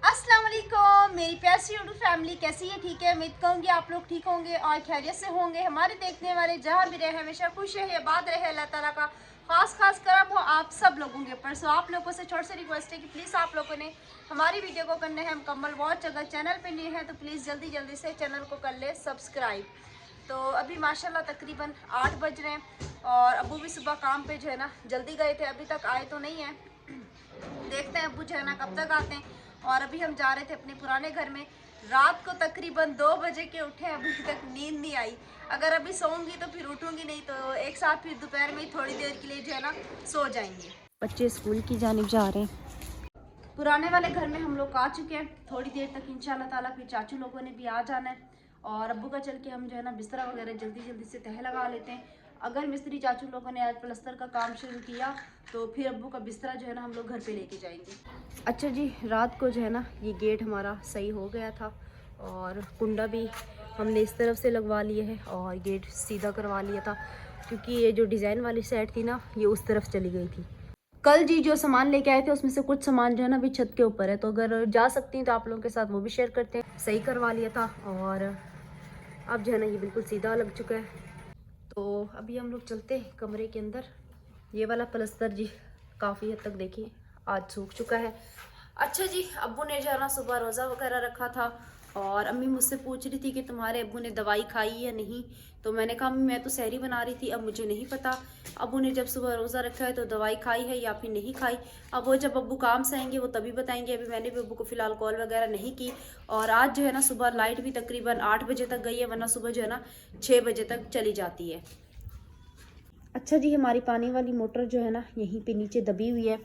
अस्सलाम वालेकुम मेरी प्यारी यूट्यूब फैमिली, कैसी है? ठीक है, उम्मीद करूँगी आप लोग ठीक होंगे और खैरियत से होंगे। हमारे देखने वाले जहाँ भी रहे हमेशा खुश रहे, आबाद रहे। अल्लाह ताला का खास करम हो आप सब लोगों के ऊपर। सो आप लोगों से छोटी सी रिक्वेस्ट है कि प्लीज़ आप लोगों ने हमारी वीडियो को करने हैं मुकम्मल वॉच। अगर चैनल पर नहीं है तो प्लीज़ जल्दी से चैनल को कर ले सब्सक्राइब। तो अभी माशाल्लाह तकरीबन 8 बज रहे हैं और अबू भी सुबह काम पे जो है ना जल्दी गए थे, अभी तक आए तो नहीं हैं। देखते हैं अबू जो है ना कब तक आते हैं। और अभी हम जा रहे थे अपने पुराने घर में। रात को तकरीबन 2 बजे के उठे, अभी तक नींद नहीं आई। अगर अभी सोऊंगी तो फिर उठूंगी नहीं, तो एक साथ फिर दोपहर में थोड़ी देर के लिए जो है ना सो जाएंगे। बच्चे स्कूल की जानिब जा रहे हैं। पुराने वाले घर में हम लोग आ चुके हैं। थोड़ी देर तक इंशाल्लाह ताला फिर चाचू लोगों ने भी आ जाना है और अब्बू का चल के हम जो है ना बिस्तरा वगैरह जल्दी से तह लगा लेते हैं। अगर मिस्त्री चाचू लोगों ने आज प्लस्तर का काम शुरू किया तो फिर अब्बू का बिस्तरा जो है ना हम लोग घर पे लेके जाएंगे। अच्छा जी, रात को जो है ना ये गेट हमारा सही हो गया था और कुंडा भी हमने इस तरफ से लगवा लिए है और गेट सीधा करवा लिया था, क्योंकि ये जो डिज़ाइन वाली साइड थी ना ये उस तरफ चली गई थी। कल जी जो सामान लेके आए थे उसमें से कुछ सामान जो है ना अभी छत के ऊपर है, तो अगर जा सकती हैं तो आप लोगों के साथ वो भी शेयर करते हैं। सही करवा लिया था और अब जो है ना ये बिल्कुल सीधा लग चुका है। तो अभी हम लोग चलते हैं कमरे के अंदर। ये वाला प्लस्तर जी काफ़ी हद तक देखिए आज सूख चुका है। अच्छा जी, अब्बू ने जो है ना सुबह रोज़ा वगैरह रखा था और अम्मी मुझसे पूछ रही थी कि तुम्हारे अब्बू ने दवाई खाई या नहीं। तो मैंने कहा मैं तो सहरी बना रही थी, अब मुझे नहीं पता अब्बू ने जब सुबह रोज़ा रखा है तो दवाई खाई है या फिर नहीं खाई। अब वो जब अब्बू काम से आएंगे वो तभी बताएंगे। अभी मैंने भी अब्बू को फ़िलहाल कॉल वगैरह नहीं की। और आज जो है ना सुबह लाइट भी तकरीबन 8 बजे तक गई है, वरना सुबह जो है ना 6 बजे तक चली जाती है। अच्छा जी, हमारी पानी वाली मोटर जो है ना यहीं पे नीचे दबी हुई है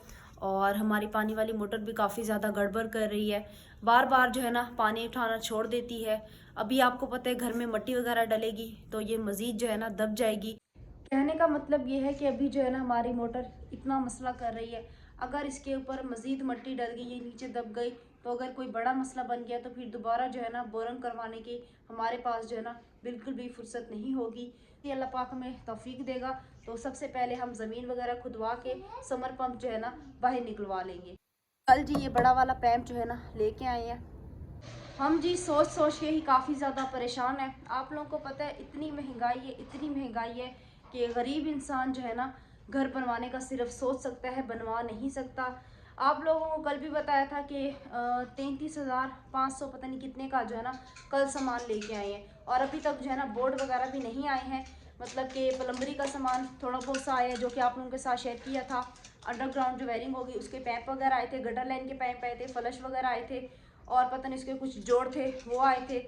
और हमारी पानी वाली मोटर भी काफ़ी ज़्यादा गड़बड़ कर रही है। बार बार जो है ना पानी उठाना छोड़ देती है। अभी आपको पता है घर में मिट्टी वगैरह डलेगी तो ये मज़ीद जो है ना दब जाएगी। कहने का मतलब ये है कि अभी जो है ना हमारी मोटर इतना मसला कर रही है। अगर इसके ऊपर मज़ीद मिट्टी डल गई, ये नीचे दब गई, तो अगर कोई बड़ा मसला बन गया तो फिर दोबारा जो है ना बोरंग करवाने की हमारे पास जो है ना बिल्कुल भी फुर्सत नहीं होगी। ये अल्लाह पाक हमें तौफीक देगा तो सबसे पहले हम ज़मीन वगैरह खुदवा के समर पंप जो है ना बाहर निकलवा लेंगे। कल जी ये बड़ा वाला पैम्प जो है ना लेके आए हैं हम जी। सोच के ही काफ़ी ज़्यादा परेशान है। आप लोगों को पता है इतनी महंगाई है कि गरीब इंसान जो है ना घर बनवाने का सिर्फ सोच सकता है, बनवा नहीं सकता। आप लोगों को कल भी बताया था कि 33,500 पता नहीं कितने का जो है ना कल सामान लेके आए हैं और अभी तक जो है ना बोर्ड वगैरह भी नहीं आए हैं। मतलब कि प्लम्बरी का सामान थोड़ा बहुत सा आया है जो कि आप लोगों के साथ शेयर किया था। अंडरग्राउंड जो वायरिंग होगी उसके पैप वगैरह आए थे, गटर लाइन के पैप आए थे, फ्लश वगैरह आए थे और पता नहीं इसके कुछ जोड़ थे वो आए थे।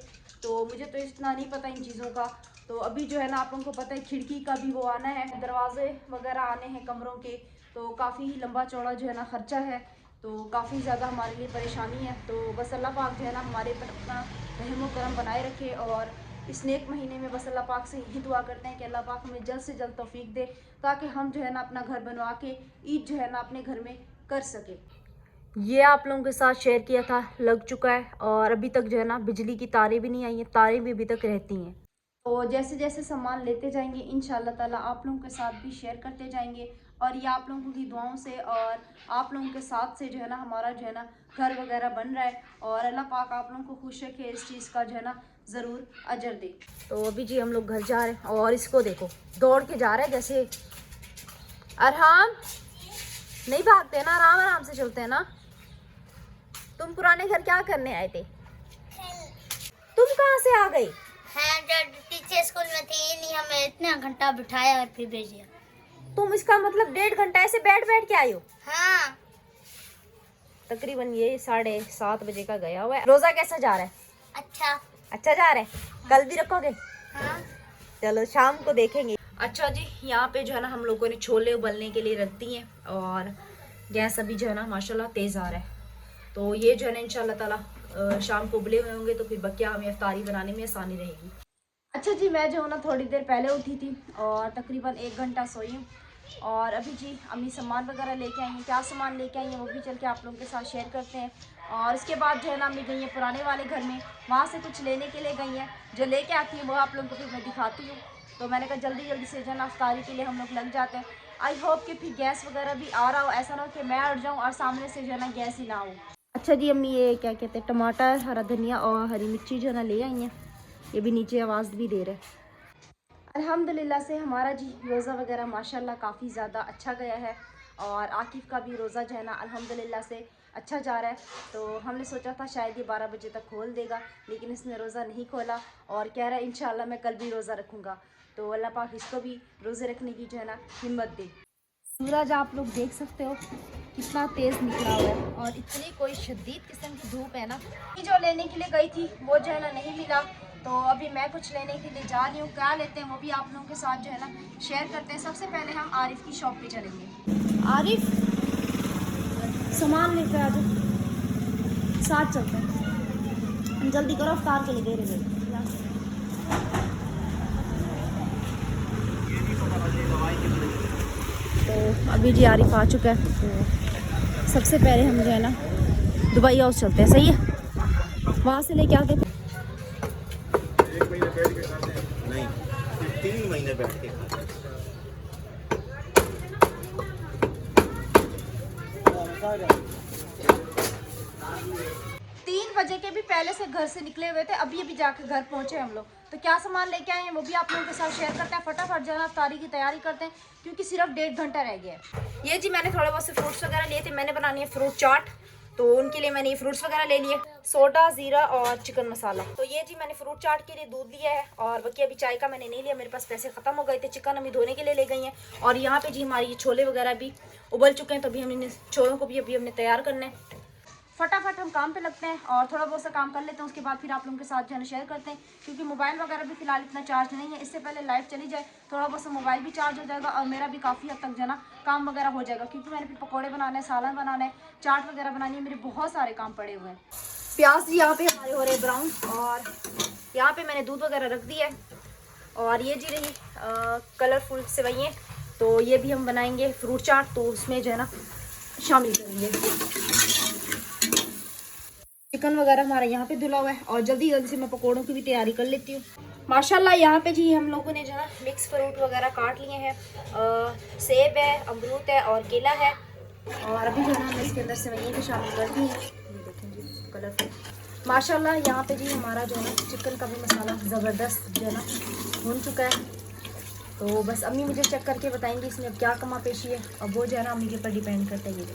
तो मुझे तो इतना नहीं पता इन चीज़ों का। तो अभी जो है ना आप लोगों को पता है खिड़की का भी वो आना है, दरवाजे वगैरह आने हैं कमरों के, तो काफ़ी ही लंबा चौड़ा जो है ना खर्चा है। तो काफ़ी ज़्यादा हमारे लिए परेशानी है। तो बस अल्लाह पाक जो है ना हमारे पर अपना रहम करम बनाए रखे और इस नेक महीने में बस अल्लाह पाक से यही दुआ करते हैं कि अल्लाह पाक हमें जल्द से जल्द तौफीक दे ताकि हम जो है ना अपना घर बनवा के ईद जो है ना अपने घर में कर सके। ये आप लोगों के साथ शेयर किया था, लग चुका है और अभी तक जो है ना बिजली की तारें भी नहीं आई हैं, तारें भी अभी तक रहती हैं। तो जैसे सामान लेते जाएंगे इंशाल्लाह ताला आप लोगों के साथ भी शेयर करते जाएंगे और ये आप लोगों की दुआओं से और आप लोगों के साथ से जो है ना हमारा जो है ना घर वगैरह बन रहा है और अल्लाह पाक आप लोगों को खुश रखे, इस चीज़ का जो है ना ज़रूर अजर दे। तो अभी जी हम लोग घर जा रहे हैं और इसको देखो दौड़ के जा रहे हैं जैसे। अरहम नहीं भागते ना, आराम आराम से चलते हैं ना। तुम पुराने घर क्या करने आए थे? तुम कहाँ से आ गई? हाँ, जब टीचर स्कूल में थी नहीं, हमें इतना घंटा बिठाया और फिर भेज दिया। तुम इसका मतलब 1.5 घंटा ऐसे बैठ के आई हो? हाँ। तकरीबन ये 7:30 बजे का गया हुआ है। रोजा कैसा जा रहा है? अच्छा जा रहा है। कल भी रखोगे? हाँ। चलो शाम को देखेंगे। अच्छा जी, यहाँ पे जो है ना हम लोगों ने छोले उबलने के लिए रख दिए हैं और गैस अभी जो है ना माशाल्लाह तेज़ आ रहा है। तो ये जो है ना इंशाल्लाह ताला शाम को उबले हुए होंगे तो फिर बकिया हमें इफ्तारी बनाने में आसानी रहेगी। अच्छा जी, मैं जो है ना थोड़ी देर पहले उठी थी और तकरीबन 1 घंटा सोई हूँ और अभी जी अम्मी सामान वगैरह लेके आई हैं। क्या सामान लेके आई हैं वो भी चल के आप लोगों के साथ शेयर करते हैं। और उसके बाद जो है ना अम्मी गई हैं पुराने वाले घर में, वहाँ से कुछ लेने के लिए गई हैं। जो लेके आती हैं वो आप लोगों को फिर मैं दिखाती हूँ। तो मैंने कहा जल्दी से जो है ना इफ्तारी के लिए हम लोग लग जाते हैं। आई होप कि फिर गैस वगैरह भी आ रहा हो, ऐसा ना हो कि मैं उठ जाऊँ और सामने से जो है ना गैस ही ना हो। अच्छा जी अम्मी ये क्या कहते हैं टमाटर, हरा धनिया और हरी मिर्ची जो है ना ले आई हैं, ये भी नीचे आवाज़ भी दे रहे हैं। अल्हम्दुलिल्लाह से हमारा जी रोज़ा वगैरह माशाल्लाह काफ़ी ज़्यादा अच्छा गया है और आकिफ़ का भी रोज़ा जो है ना अल्हम्दुलिल्लाह से अच्छा जा रहा है। तो हमने सोचा था शायद ये 12 बजे तक खोल देगा, लेकिन इसने रोज़ा नहीं खोला और कह रहा है इंशाल्लाह मैं कल भी रोज़ा रखूँगा। तो अल्लाह पाक इसको भी रोज़े रखने की जो है ना हिम्मत दे। सूरज आप लोग देख सकते हो कितना तेज़ निकला हुआ है और इतनी कोई शदीद किस्म की धूप है ना। जो लेने के लिए गई थी वो जो है ना नहीं मिला, तो अभी मैं कुछ लेने के लिए जा रही हूँ। क्या लेते हैं वो भी आप लोगों के साथ जो है ना शेयर करते हैं। सबसे पहले हम आरिफ की शॉप पे चलेंगे। आरिफ सामान लेकर आ जाओ, साथ चलते हैं, जल्दी करो अफ्तार के लिए दे रहे हैं। तो अभी जी आरिफ आ चुका है, तो सबसे पहले हम जो है ना दुबई हाउस चलते हैं। सही है, वहाँ से लेके आते 1 महीने बैठ के खाते हैं नहीं, 3 महीने बैठ के खाते हैं। 3 बजे के भी पहले से घर से निकले हुए थे, अभी अभी जाके घर पहुंचे हम लोग। तो क्या सामान लेके आए हैं वो भी आप लोगों के साथ शेयर करते हैं। फटाफट जाना अफ्तारी की तैयारी करते हैं क्योंकि सिर्फ 1.5 घंटा रह गया है। ये जी मैंने थोड़ा बहुत से फ्रूट्स वगैरह लिए थे, मैंने बनानी है फ्रूट चाट, तो उनके लिए मैंने ये फ्रूट्स वगैरह ले लिए, सोडा, ज़ीरा और चिकन मसाला। तो ये जी मैंने फ्रूट चाट के लिए दूध लिया है और बाकी अभी चाय का मैंने नहीं लिया, मेरे पास पैसे ख़त्म हो गए थे। चिकन अभी धोने के लिए ले गई हैं और यहाँ पे जी हमारी ये छोले वगैरह भी उबल चुके हैं, तो अभी हमने छोलों को भी अभी हमने तैयार करना है। फटाफट हम काम पे लगते हैं और थोड़ा बहुत सा काम कर लेते हैं, उसके बाद फिर आप लोगों के साथ जो है शेयर करते हैं क्योंकि मोबाइल वगैरह भी फिलहाल इतना चार्ज नहीं है। इससे पहले लाइट चली जाए थोड़ा बहुत सा मोबाइल भी चार्ज हो जाएगा और मेरा भी काफ़ी हद तक जो है ना काम वगैरह हो जाएगा क्योंकि मैंने फिर पकौड़े बनाने हैं, सालन बनाना है, चाट वगैरह बनानी है, मेरे बहुत सारे काम पड़े हुए हैं। प्याज यहाँ पे हमारे हो रहे ब्राउन और यहाँ पे मैंने दूध वगैरह रख दिया है और ये जी रही कलरफुल सेवइयाँ, तो ये भी हम बनाएंगे फ्रूट चाट, तो उसमें जो है ना शामिल करेंगे। चिकन वगैरह हमारा यहाँ पे धुला हुआ है और जल्दी जल्दी से मैं पकोड़ों की भी तैयारी कर लेती हूँ। माशाल्लाह यहाँ पे जी हम लोगों ने जो है ना मिक्स फ्रूट वगैरह काट लिए हैं, सेब है, अमरूद है और केला है और अभी जो है ना मैं इसके अंदर सेवइयाँ भी शामिल करती हूँ। ये देखें जी कलरफुल माशाल्लाह। यहाँ पे जी हमारा जो है ना चिकन का भी मसाला ज़बरदस्त जो है ना भून चुका है, तो बस अम्मी मुझे चेक करके बताएंगे इसमें अब क्या कमा पेशी है, अब वो जो है ना अम्मी के ऊपर डिपेंड करता है। ये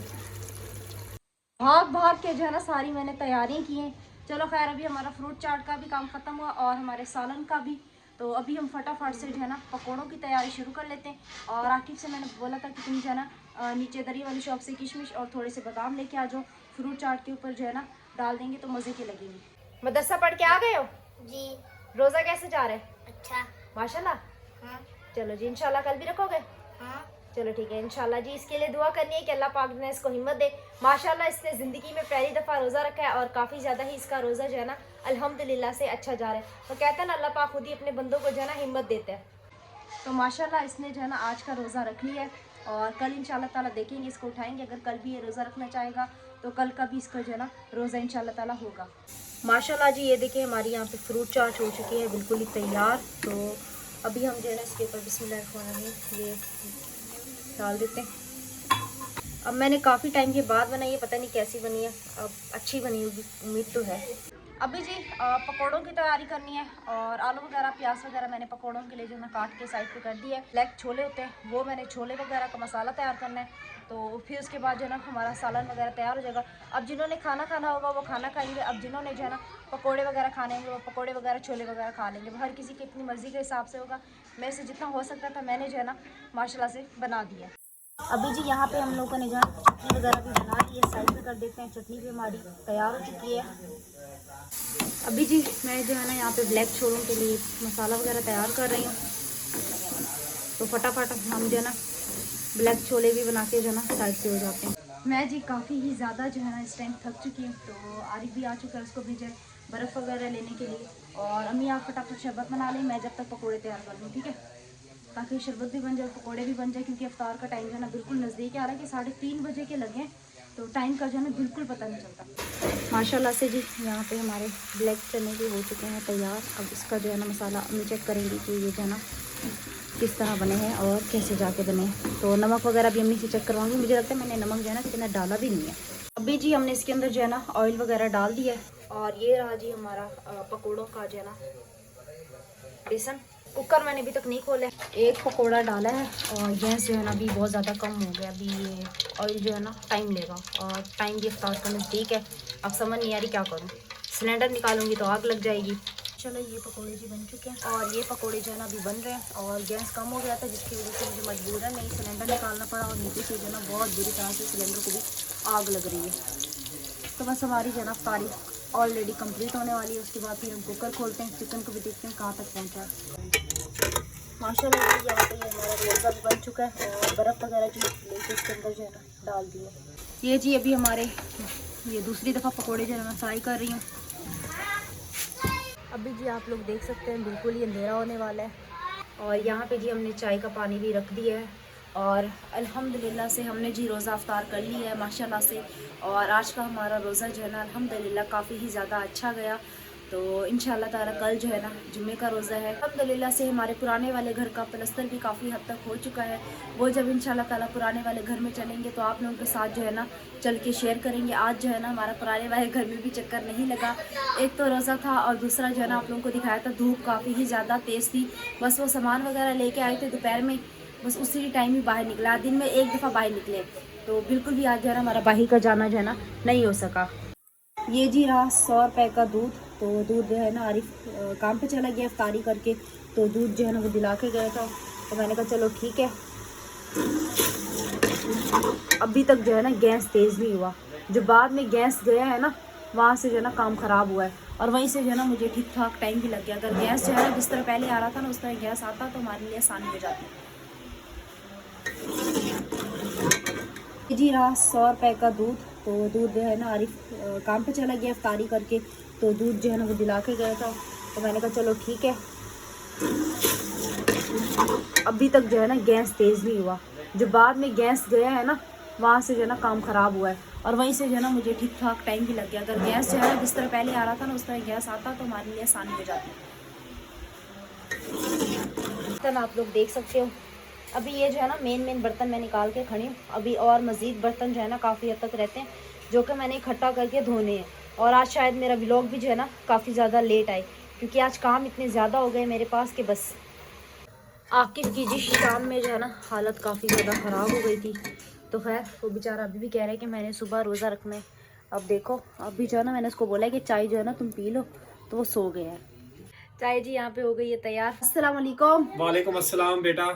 भाग भाग के जो है ना सारी मैंने तैयारियां की हैं। चलो खैर अभी हमारा फ्रूट चाट का भी काम ख़त्म हुआ और हमारे सालन का भी, तो अभी हम फटाफट से जो है ना पकोड़ों की तैयारी शुरू कर लेते हैं। और आकिब से मैंने बोला था कि तुम जो है ना नीचे दरी वाली शॉप से किशमिश और थोड़े से बादाम लेके आ जाओ, फ्रूट चाट के ऊपर जो है ना डाल देंगे तो मज़े के लगेंगे। मदरसा पढ़ के आ गए हो जी? रोज़ा कैसे जा रहा है? अच्छा। माशाल्लाह। हाँ चलो जी इंशाल्लाह कल भी रखोगे? हाँ। चलो ठीक है इंशाल्लाह जी। इसके लिए दुआ करनी है कि अल्लाह पाक ने इसको हिम्मत दे। माशाल्लाह इसने ज़िंदगी में पहली दफ़ा रोज़ा रखा है और काफ़ी ज़्यादा ही इसका रोज़ा जो है ना अल्हम्दुलिल्लाह से अच्छा जा रहा है। तो कहते हैं ना अल्लाह पाक खुद ही अपने बंदों को जो है ना हिम्मत देते हैं। तो माशाल्लाह इसने जो है ना आज का रोज़ा रख लिया है और कल इंशाल्लाह ताला देखेंगे इसको उठाएंगे। अगर कल भी ये रोज़ा रखना चाहेगा तो कल का भी इसका जो है ना रोज़ा इंशाल्लाह ताला होगा। माशाल्लाह जी ये देखिए हमारी यहाँ पे फ्रूट चाट हो चुकी है बिल्कुल ही तैयार। तो अभी हम जो है ना इसके ऊपर बिस्मिल्लाह ये डाल देते हैं। अब मैंने काफ़ी टाइम के बाद बनाई है, पता नहीं कैसी बनी है, अब अच्छी बनी होगी उम्मीद तो है। अभी जी पकौड़ों की तैयारी करनी है और आलू वगैरह प्याज वगैरह मैंने पकौड़ों के लिए जो है काट के साइड पे कर दिया है। ब्लैक छोले होते हैं वो मैंने छोले वगैरह का मसाला तैयार करना है, तो फिर उसके बाद जो है ना हमारा सालन वगैरह तैयार हो जाएगा। अब जिन्होंने खाना खाना होगा वो खाना खाएंगे, अब जिन्होंने जो है ना पकोड़े वगैरह खाने होंगे वो पकोड़े वगैरह छोले वगैरह खा लेंगे। हर किसी की अपनी मर्ज़ी के हिसाब से होगा। मेरे से जितना हो सकता था मैंने जो है ना माशाल्लाह से बना दिया। अभी जी यहाँ पे हम लोगों ने जो है चटनी वगैरह भी बना ली है, साइड पे कर देते हैं। चटनी भी हमारी तैयार हो चुकी है। अभी जी मैं जो है ना यहाँ पे ब्लैक छोलों के लिए मसाला वगैरह तैयार कर रही हूँ, तो फटाफट हम जो है ना ब्लैक छोले भी बना के जो है ना साइड से हो जाते हैं। मैं जी काफ़ी ही ज़्यादा जो है ना इस टाइम थक चुकी हूँ, तो आरिफ भी आ चुका है, उसको भेजा बर्फ़ वगैरह लेने के लिए। और अम्मी आप फटाफट शरबत बना लें, मैं जब तक पकौड़े तैयार कर लूँ, ठीक है, ताकि शरबत भी बन जाए पकौड़े भी बन जाए क्योंकि अफ्तार का टाइम जो है ना बिल्कुल नज़दीक आ रहा है कि 3:30 बजे के लगे, तो टाइम का जो है ना बिल्कुल पता नहीं चलता। माशाल्लाह से जी यहाँ पे हमारे ब्लैक चने भी हो चुके हैं तैयार। अब इसका जो है ना मसाला अम्मी चेक करेंगी कि ये जो है ना किस तरह बने हैं और कैसे जाके बने हैं। तो नमक वगैरह भी अम्मी से चेक करवाऊँगी। मुझे लगता है मैंने नमक जो है ना कितना डाला भी नहीं है। अभी जी हमने इसके अंदर जो है ना ऑयल वगैरह डाल दिया है, और ये रहा जी हमारा पकोड़ों का जो है ना बेसन। कुकर मैंने अभी तक नहीं खोला है, एक पकोड़ा डाला है, और गैस जो है ना अभी बहुत ज़्यादा कम हो गया। अभी ये ऑयल जो है ना टाइम लेगा, और टाइम भी इफ्तार का नज़दीक है। अब समझ नहीं आ रही क्या करूँ, सिलेंडर निकालूंगी तो आग लग जाएगी। चलो ये पकोड़े जी बन चुके हैं, और ये पकोड़े जो है ना अभी बन रहे हैं, और गैस कम हो गया था जिसकी वजह से मुझे मजबूर है नहीं सिलेंडर निकालना पड़ा, और नीचे से जो है ना बहुत बुरी तरह से सिलेंडर को भी आग लग रही है। तो बस हमारी जो है ना अफ्तारी ऑलरेडी कंप्लीट होने वाली है। उसके बाद फिर हम कुकर खोलते हैं, चिकन को भी देखते हैं कहाँ तक पहुँचा है। माशाल्लाह यहाँ पे हमारा रोज़ा भी बन चुका है, और बर्फ़ वगैरह जो लेके इसके अंदर जो है ना डाल दिया। ये जी अभी हमारे ये दूसरी दफ़ा पकोड़े जो है मैं फ्राई कर रही हूँ। अभी जी आप लोग देख सकते हैं बिल्कुल ही अंधेरा होने वाला है, और यहाँ पे जी हमने चाय का पानी भी रख दिया है, और अल्हम्दुलिल्लाह से हमने जी रोज़ा अफ्तार कर लिया है माशाल्लाह से। और आज का हमारा रोज़ा जो है ना अल्हम्दुलिल्लाह काफ़ी ही ज़्यादा अच्छा गया। तो इंशाल्लाह ताला कल जो है ना जुम्मे का रोज़ा है। अल्हम्दुलिल्लाह से हमारे पुराने वाले घर का प्लस्तर भी काफ़ी हद तक हो चुका है। वो जब इंशाल्लाह ताला पुराने वाले घर में चलेंगे तो आप लोगों के साथ जो है ना चल के शेयर करेंगे। आज जो है ना हमारा पुराने वाले घर में भी चक्कर नहीं लगा। एक तो रोज़ा था, और दूसरा जो है ना आप लोगों को दिखाया था धूप काफ़ी ही ज़्यादा तेज़ थी। बस वो सामान वगैरह लेके आए थे दोपहर में, बस उसी टाइम ही बाहर निकला। दिन में एक दफ़ा बाहर निकले, तो बिल्कुल भी आज जो है ना हमारा बाहर का जाना जो है ना नहीं हो सका। ये जी रहा 100 रुपये का दूध। तो दूध जो है ना आरिफ काम पे चला गया इफ्तारी करके, तो दूध जो है ना वो दिला के गया था। तो मैंने कहा चलो ठीक है। अभी तक जो है ना गैस तेज़ नहीं हुआ, जो बाद में गैस गया है ना वहाँ से जो है ना काम ख़राब हुआ है, और वहीं से जो है ना मुझे ठीक ठाक टाइम भी लग गया। अगर गैस जो है ना जिस तरह पहले आ रहा था ना उस तरह गैस आता तो हमारे लिए आसानी हो जाती। जी रहा 100 रुपये का दूध। तो दूध जो है ना आरिफ काम पे चला गया इफ्तारी करके, तो दूध जो है ना वो दिला के गया था। तो मैंने कहा चलो ठीक है। अभी तक जो है ना गैस तेज़ नहीं हुआ, जो बाद में गैस गया है ना वहाँ से जो है ना काम ख़राब हुआ है, और वहीं से जो है ना मुझे ठीक ठाक टाइम भी लग गया। अगर गैस जो है ना जिस तरह पहले आ रहा था ना उस तरह गैस आता तो हमारे लिए आसानी हो जाती। बर्तन आप लोग देख सकते हो। अभी ये जो है ना मेन बर्तन मैं निकाल के खड़ी हूँ। अभी और मज़ीद बर्तन जो है ना काफ़ी हद तक रहते हैं जो कि मैंने इकट्ठा करके धोने हैं। और आज शायद मेरा व्लॉग भी जो है ना काफ़ी ज़्यादा लेट आए, क्योंकि आज काम इतने ज़्यादा हो गए मेरे पास कि बस आकिब की जी शाम में जो है ना हालत काफ़ी ज़्यादा ख़राब हो गई थी। तो खैर वो बेचारा अभी भी कह रहे हैं कि मैंने सुबह रोज़ा रखना है। अब देखो अभी जो है ना मैंने उसको बोला है कि चाय जो है ना तुम पी लो, तो वो सो गया है। चाय जी यहाँ पे हो गई है तैयार। अस्सलाम वालेकुम। वालेकुम अस्सलाम बेटा।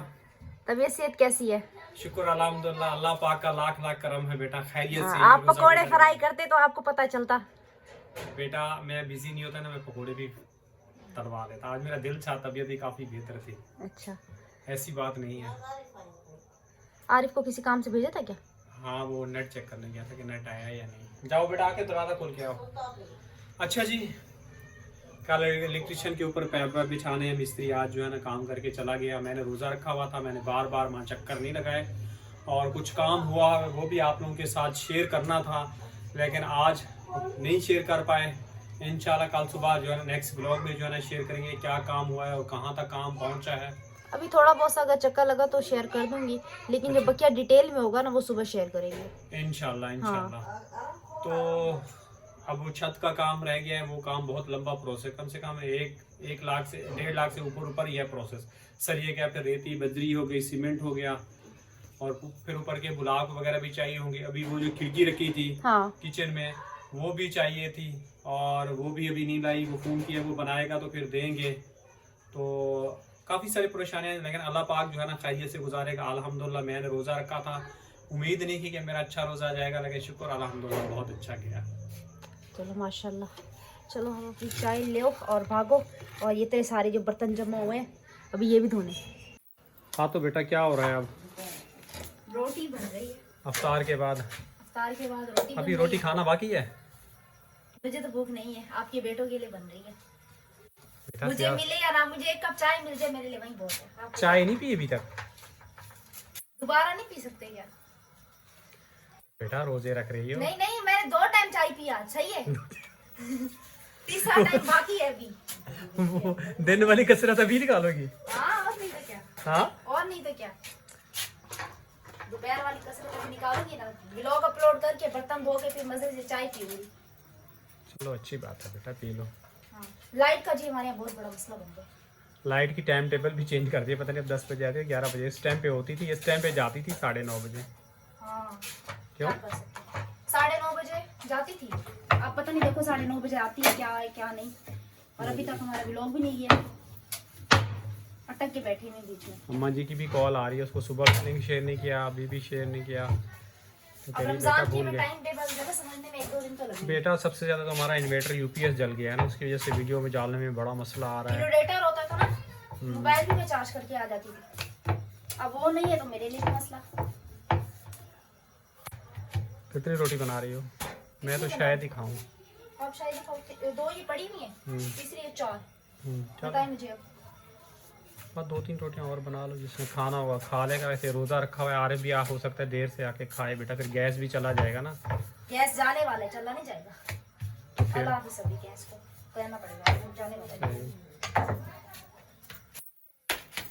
तबीयत सेहत कैसी है? शुक्र अल्हम्दुलिल्लाह, अल्लाह पाक का लाख लाख करम है बेटा, खैरियत से। आप पकोड़े फ्राई करते तो आपको पता चलता। बेटा मैं बिजी नहीं होता ना, मैं पकोड़े भी तलवा लेता। आज मेरा दिल था, तबीयत भी काफी बेहतर थी। अच्छा, ऐसी बात नहीं है। आरिफ को किसी काम से भेजा था क्या? हाँ वो नेट चेक करने गया था कि नेट आया या नहीं। जाओ बेटा आके दरवाजा खोल के आओ। अच्छा जी, कल इलेक्ट्रिशियन के ऊपर पैर बिछाने हैं मिस्त्री, आज जो है ना काम करके चला गया। मैंने रोज़ा रखा हुआ था, मैंने बार बार वहाँ चक्कर नहीं लगाए, और कुछ काम हुआ वो भी आप लोगों के साथ शेयर करना था, लेकिन आज नहीं शेयर कर पाए। इंशाल्लाह कल सुबह जो है ना नेक्स्ट ब्लॉग में जो है ना शेयर करेंगे क्या काम हुआ है और कहाँ तक काम पहुँचा है। अभी थोड़ा बहुत अगर चक्कर लगा तो शेयर कर दूंगी, लेकिन जो बकिया डिटेल में होगा ना वो सुबह शेयर करेंगे इंशाल्लाह। तो अब वो छत का काम रह गया है, वो काम बहुत लंबा प्रोसेस, कम से कम 1 लाख से 1.5 लाख से ऊपर ही है प्रोसेस। सरिये क्या, फिर रेती बजरी हो गई, सीमेंट हो गया, और फिर ऊपर के ब्लॉक वगैरह भी चाहिए होंगे। अभी वो जो खिड़की रखी थी किचन में वो भी चाहिए थी, और वो भी अभी नहीं लाई। वो फ़ोन किया, वो बनाएगा तो फिर देंगे। तो काफ़ी सारी परेशानियाँ, लेकिन अल्लाह पाक जो है ना खैरियत से गुजारेगा। अल्हम्दुलिल्लाह मैंने रोज़ा रखा था, उम्मीद नहीं थी कि मेरा अच्छा रोज़ा जाएगा, लेकिन शुक्र अल्हम्दुलिल्लाह बहुत अच्छा गया। चलो माशाल्लाह। चलो हम अपनी चाय ले और भागो, और ये तेरे सारे जो बर्तन जमा हुए हैं अभी ये भी धोने। हाँ तो बेटा क्या हो रहा है अब? रोटी बन रही है अफ्तार के बाद। इफ्तार के बाद रोटी अभी रोटी खाना बाकी है? मुझे तो भूख नहीं है, आपके बेटों के लिए बन रही है। बेटा मुझे मिले या ना मुझे 1 कप चाय मिल जाए मेरे लिए वही बहुत है। चाय नहीं पी अभी तक? दोबारा नहीं पी सकते यार। बेटा रोजे रख रही हो? नहीं नहीं, मैंने 2 टाइम चाय पिया, सही है। तीसरा टाइम बाकी है अभी। वो दिन वाली कसरत अभी निकालोगी? हाँ और नहीं तो क्या। हाँ और नहीं तो क्या। दोपहर वाली कसरत अभी निकालूंगी ना, व्लॉग अपलोड करके बर्तन धो के फिर मजे से चाय पीऊंगी। चलो अच्छी बात है बेटा, पी लो। हाँ, लाइट का जी हमारे यहाँ बहुत बड़ा मसला बन गया। लाइट की टाइम टेबल भी चेंज कर दिया, पता नहीं अब 10 बजे आती है 11 बजे। इस टाइम पे होती थी, इस टाइम पे जाती थी 9:30 बजे। हाँ, क्यों? 9:30 बजे जाती थी, अब पता नहीं देखो 9:30 बजे आती है क्या नहीं। और अभी तक हमारा व्लॉग भी नहीं गया, अटक के बैठी में बीच में। अम्मा जी की भी कॉल आ रही है, उसको सुबह उसने शेयर नहीं किया, अभी भी शेयर नहीं किया, तो अब कह रही बेटा रमजान की भूल में गया। टाइम टेबल ज़्यादा समझने में 1-2 दिन तो लगेंगे। बेटा सबसे ज़्यादा तो हमारा इन्वर्टर यूपीएस जल गया है ना, उसकी वजह से वीडियो में डालने में बड़ा मसला आ रहा है। इन्वर्टर होता था ना, मोबाइल भी मैं चार्ज करके आ जाती थी, अब वो नहीं है तो मेरे लिए भी मसला। कितनी रोटी बना रही हो? मैं तो शायद ही खाऊं। अब शायद 2 ही पड़ी हुई हैं, तीसरी 4 चल बताए मुझे। अब बस 2-3 रोटियां और बना लो, जिसमें खाना होगा खा लेगा। वैसे रोज़ा रखा हुआ है, आरे भी हो सकता है देर से आके खाए बेटा, फिर गैस भी चला जाएगा ना। गैस जाने वाला है, चला नहीं जाएगा। तो फिर अल्लाह हाफिज़, अभी गैस को कहना पड़ेगा, जाने वाला है।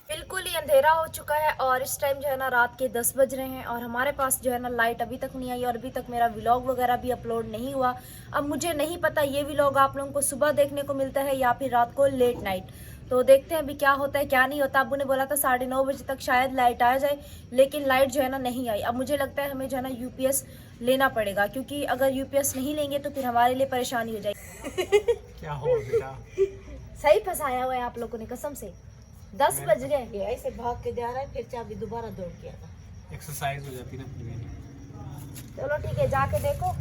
बिल्कुल ही अंधेरा हो चुका है और इस टाइम जो है ना रात के 10 बज रहे हैं और हमारे पास जो है ना लाइट अभी तक नहीं आई और अभी तक मेरा व्लॉग वगैरह भी अपलोड नहीं हुआ। अब मुझे नहीं पता ये व्लॉग आप लोगों को सुबह देखने को मिलता है या फिर रात को लेट नाइट, तो देखते हैं अभी क्या होता है क्या नहीं होता। अब्बू ने बोला था 9:30 बजे तक शायद लाइट आ जाए, लेकिन लाइट जो है ना नहीं आई। अब मुझे लगता है हमें जो है ना यूपीएस लेना पड़ेगा, क्योंकि अगर यूपीएस नहीं लेंगे तो फिर हमारे लिए परेशानी हो जाएगी। क्या हो बेटा? सही फंसाया हुआ है आप लोगों ने कसम से। 10 बज गए, ऐसे भाग के जा रहा है, फिर चाबी दोबारा दौड़ के आ रहा है। एक्सरसाइज हो जाती है ना। चलो ठीक है, जाके देखो।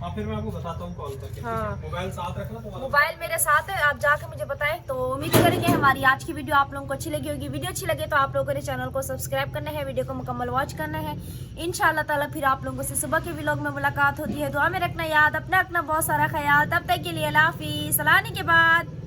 हाँ फिर मैं आपको बताता हूँ कॉल करके। हाँ। मोबाइल साथ रखना तुम्हारा। मोबाइल मेरे साथ है, आप जाके मुझे बताएं। तो उम्मीद करेंगे हमारी आज की वीडियो आप लोगों को अच्छी लगी होगी। वीडियो अच्छी लगे तो आप लोगों ने चैनल को सब्सक्राइब करना है, वीडियो को मुकम्मल वॉच करना है। इंशाल्लाह ताला फिर आप लोगों से सुबह के व्लॉग में मुलाकात होती है। दुआ में रखना याद, अपना बहुत सारा ख्याल। तब तक के लिए अल्लाह हाफिज़। सलानी के बाद